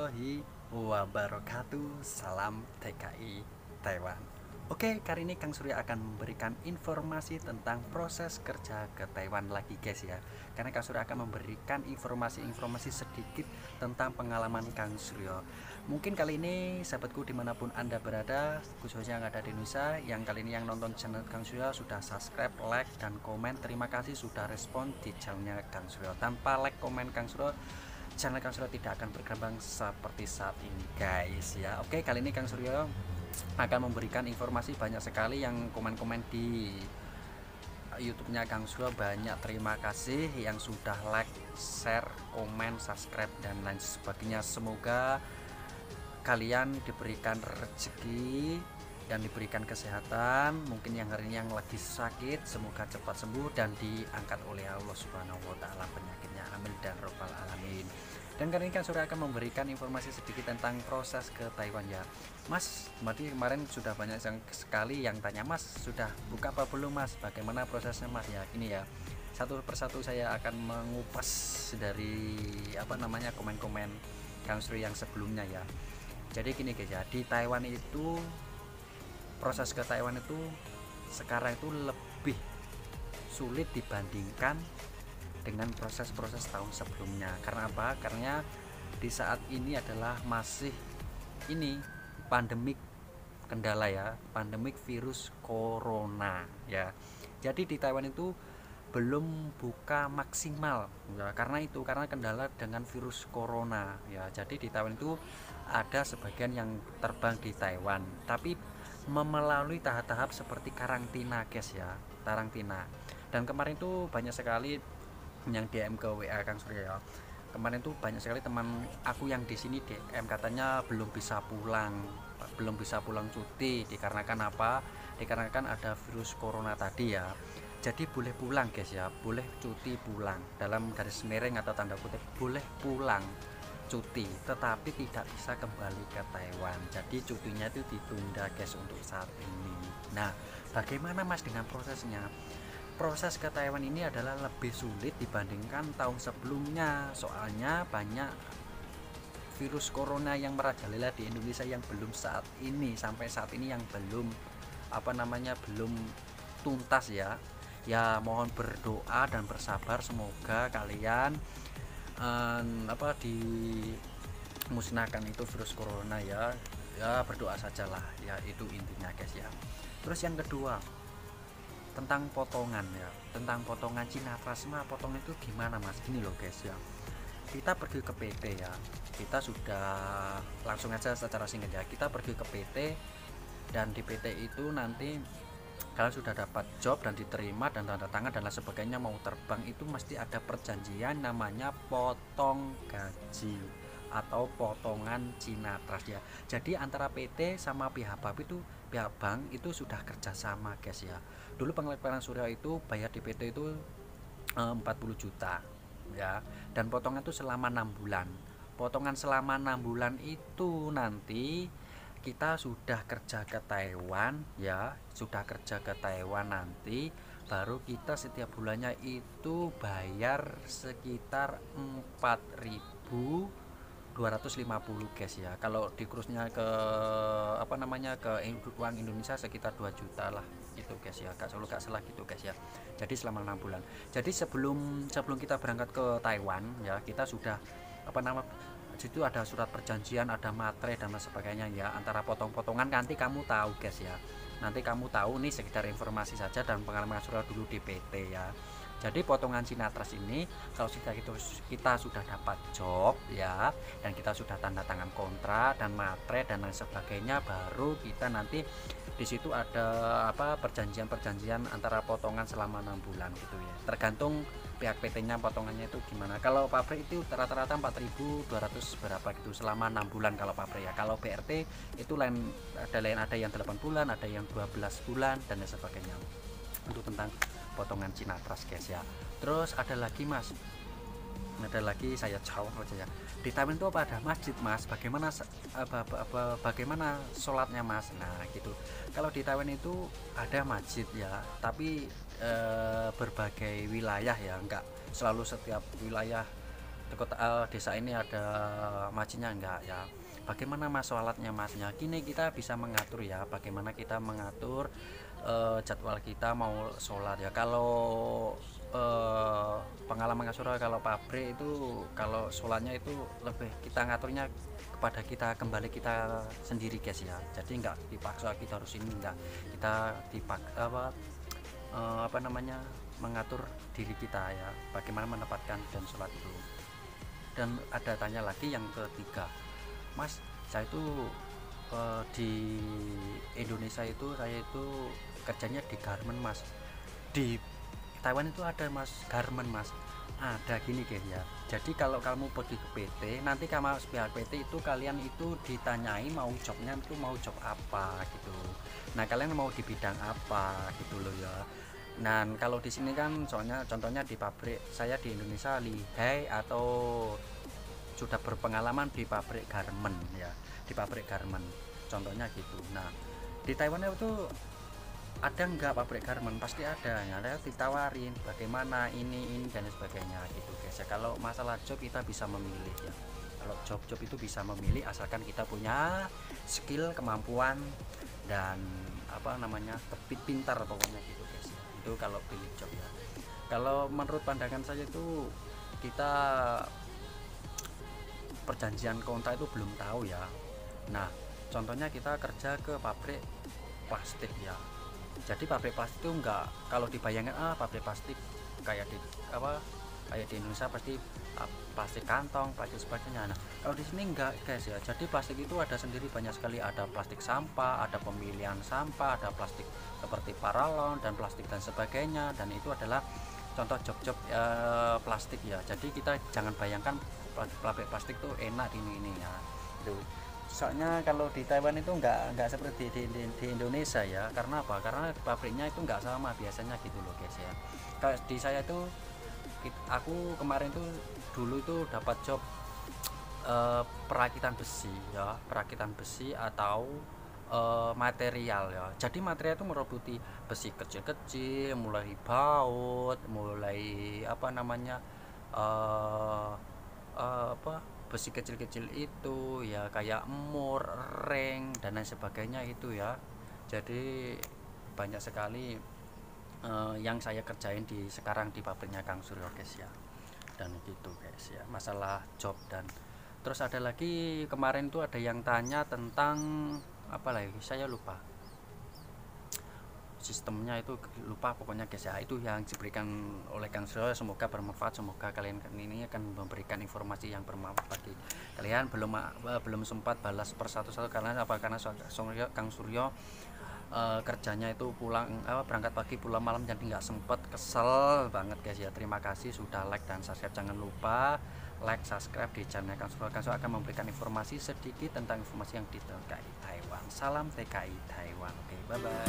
warahmatullahi wabarakatuh. Salam TKI Taiwan. Oke, kali ini Kang Surya akan memberikan informasi tentang proses kerja ke Taiwan lagi guys ya. Karena Kang Surya akan memberikan informasi-informasi sedikit tentang pengalaman Kang Surya. Mungkin kali ini sahabatku dimanapun Anda berada, khususnya yang ada di Indonesia, yang kali ini yang nonton channel Kang Surya sudah subscribe, like, dan komen. Terima kasih sudah respon di channelnya Kang Surya. Tanpa like, komen Kang Surya, channel Kang Surya tidak akan berkembang seperti saat ini guys ya. Oke, kali ini Kang Surya akan memberikan informasi banyak sekali yang komen-komen di YouTube-nya Kang Surya. Banyak terima kasih yang sudah like, share, komen, subscribe, dan lain sebagainya. Semoga kalian diberikan rezeki dan diberikan kesehatan. Mungkin yang hari ini yang lagi sakit, semoga cepat sembuh dan diangkat oleh Allah Subhanahu wa taala penyakitnya. Amin dan robbal alamin. Dan kali ini kan Surya akan memberikan informasi sedikit tentang proses ke Taiwan ya. Mas, kemarin sudah banyak sekali yang tanya, Mas sudah buka apa belum Mas? Bagaimana prosesnya Mas ya? Ini ya, satu persatu saya akan mengupas dari komen-komen Kang Surya yang sebelumnya ya. Jadi gini guys ya, di Taiwan itu proses ke Taiwan itu sekarang itu lebih sulit dibandingkan dengan proses-proses tahun sebelumnya. Karena apa? Karena di saat ini adalah masih ini pandemik, kendala ya, pandemik virus corona ya. Jadi di Taiwan itu belum buka maksimal ya, karena kendala dengan virus corona ya. Jadi di Taiwan itu ada sebagian yang terbang di Taiwan tapi melalui tahap-tahap seperti karantina guys ya, karantina. Dan kemarin itu banyak sekali yang DM ke WA Kang Surya ya. Kemarin tuh banyak sekali teman aku yang di sini DM katanya belum bisa pulang cuti dikarenakan apa? Dikarenakan ada virus corona tadi ya. Jadi boleh pulang guys ya, boleh cuti pulang, dalam garis miring atau tanda kutip boleh pulang cuti, tetapi tidak bisa kembali ke Taiwan. Jadi cutinya itu ditunda guys untuk saat ini. Nah, bagaimana Mas dengan prosesnya? Proses ke Taiwan ini adalah lebih sulit dibandingkan tahun sebelumnya, soalnya banyak virus corona yang merajalela di Indonesia yang belum sampai saat ini yang belum belum tuntas ya. Ya mohon berdoa dan bersabar, semoga kalian dimusnahkan itu virus corona ya. Ya berdoa sajalah ya, itu intinya guys ya. Terus yang kedua, tentang potongan ya, tentang potongan Cina Plasma. Potongan itu gimana Mas? Gini loh guys ya, kita pergi ke PT ya, kita sudah langsung aja secara singkat ya, kita pergi ke PT dan di PT itu nanti kalian sudah dapat job dan diterima dan tanda tangan dan lain sebagainya, mau terbang itu mesti ada perjanjian namanya potong gaji atau potongan Cina Trust ya. Jadi antara PT sama pihak bank itu sudah kerjasama guys ya. Dulu pengeluaran Surya itu bayar di PT itu 40 juta ya, dan potongan itu selama 6 bulan. Potongan selama 6 bulan itu nanti kita sudah kerja ke Taiwan ya, sudah kerja ke Taiwan nanti baru kita setiap bulannya itu bayar sekitar 4.250 guys ya. Kalau di kursnya ke ke uang Indonesia sekitar 2 juta lah itu guys ya, gak salah gitu guys ya. Jadi selama 6 bulan. Jadi sebelum kita berangkat ke Taiwan ya, kita sudah situ ada surat perjanjian, ada materai dan sebagainya ya, antara potong-potongan. Nanti kamu tahu guys ya, nanti kamu tahu nih, sekedar informasi saja dan pengalaman Surya dulu di PT ya. Jadi potongan Cina Trust ini kalau kita sudah dapat job ya, dan kita sudah tanda tangan kontrak dan materai dan lain sebagainya, baru kita nanti di situ ada perjanjian antara potongan selama 6 bulan gitu ya. Tergantung pihak PT-nya potongannya itu gimana. Kalau pabrik itu rata-rata 4.200 berapa gitu selama 6 bulan kalau pabrik ya. Kalau BRT itu ada yang 8 bulan, ada yang 12 bulan dan lain sebagainya. Untuk tentang potongan Cina Trust guys ya. Terus ada lagi Mas, saya jawab aja ya. Di Taiwan itu apa ada masjid Mas? Bagaimana sholatnya Mas? Nah gitu. Kalau di Taiwan itu ada masjid ya, tapi berbagai wilayah ya, enggak selalu setiap wilayah desa ini ada masjidnya enggak ya. Bagaimana mas sholatnya masnya? Kini kita bisa mengatur ya, bagaimana kita mengatur jadwal kita mau sholat ya. Kalau pengalaman Kasura, kalau pabrik itu kalau sholatnya itu lebih kita ngaturnya kepada kita kembali kita sendiri guys ya. Jadi enggak dipaksa kita harus ini, enggak, kita apa namanya, mengatur diri kita ya, bagaimana menempatkan dan sholat itu. Dan ada tanya lagi yang ketiga, mas saya itu di Indonesia itu saya itu kerjanya di garment mas, di Taiwan itu ada mas garment mas, ada gini guys ya. Jadi kalau kamu pergi ke PT, nanti kamu pihak PT itu kalian itu ditanyai mau jobnya itu mau job apa gitu. Nah kalian mau di bidang apa gitu loh ya. Nah kalau di sini kan soalnya contohnya di pabrik saya di Indonesia lihai atau sudah berpengalaman di pabrik garment ya, di pabrik garment contohnya gitu. Nah di Taiwan itu ada nggak pabrik garment? Pasti ada ya, ditawarin bagaimana ini dan sebagainya gitu guys ya. Kalau masalah job kita bisa memilih ya, kalau job itu bisa memilih asalkan kita punya skill, kemampuan dan apa namanya, pintar pokoknya gitu guys ya. Itu kalau pilih job ya. Kalau menurut pandangan saya itu kita perjanjian kontrak itu belum tahu ya. Nah contohnya kita kerja ke pabrik plastik ya, jadi pabrik plastik itu enggak, kalau dibayangkan pabrik plastik kayak di kayak di Indonesia pasti plastik kantong, plastik sebagainya. Nah kalau di sini enggak guys ya, jadi plastik itu ada sendiri, banyak sekali, ada plastik sampah, ada pemilihan sampah, ada plastik seperti paralon dan plastik dan sebagainya, dan itu adalah contoh job-job plastik ya. Jadi kita jangan bayangkan pabrik plastik tuh enak ini ya itu. Soalnya kalau di Taiwan itu enggak seperti di Indonesia ya. Karena apa? Karena pabriknya itu enggak sama biasanya gitu loh guys ya. Kayak di saya itu, aku kemarin tuh dulu itu dapat job perakitan besi ya, perakitan besi atau material ya. Jadi material itu meliputi besi kecil-kecil, mulai baut, mulai apa namanya, besi kecil-kecil itu ya, kayak mur, ring dan lain sebagainya itu ya. Jadi banyak sekali yang saya kerjain sekarang di pabriknya Kang Suryo guys ya. Dan gitu guys ya, masalah job. Dan terus ada lagi kemarin tuh ada yang tanya tentang apa lagi, saya lupa sistemnya itu, lupa pokoknya guys ya. Itu yang diberikan oleh Kang Suryo, semoga bermanfaat, semoga kalian ini akan memberikan informasi yang bermanfaat bagi kalian. Belum sempat balas persatu-satu karena apa, karena Kang Suryo kerjanya itu pulang berangkat pagi pulang malam, jadi nggak sempet, kesel banget guys ya. Terima kasih sudah like dan subscribe, jangan lupa like, subscribe di channel Kang Suryo. Kang Suryo akan memberikan informasi sedikit tentang informasi yang di TKI Taiwan. Salam TKI Taiwan. Oke, bye bye.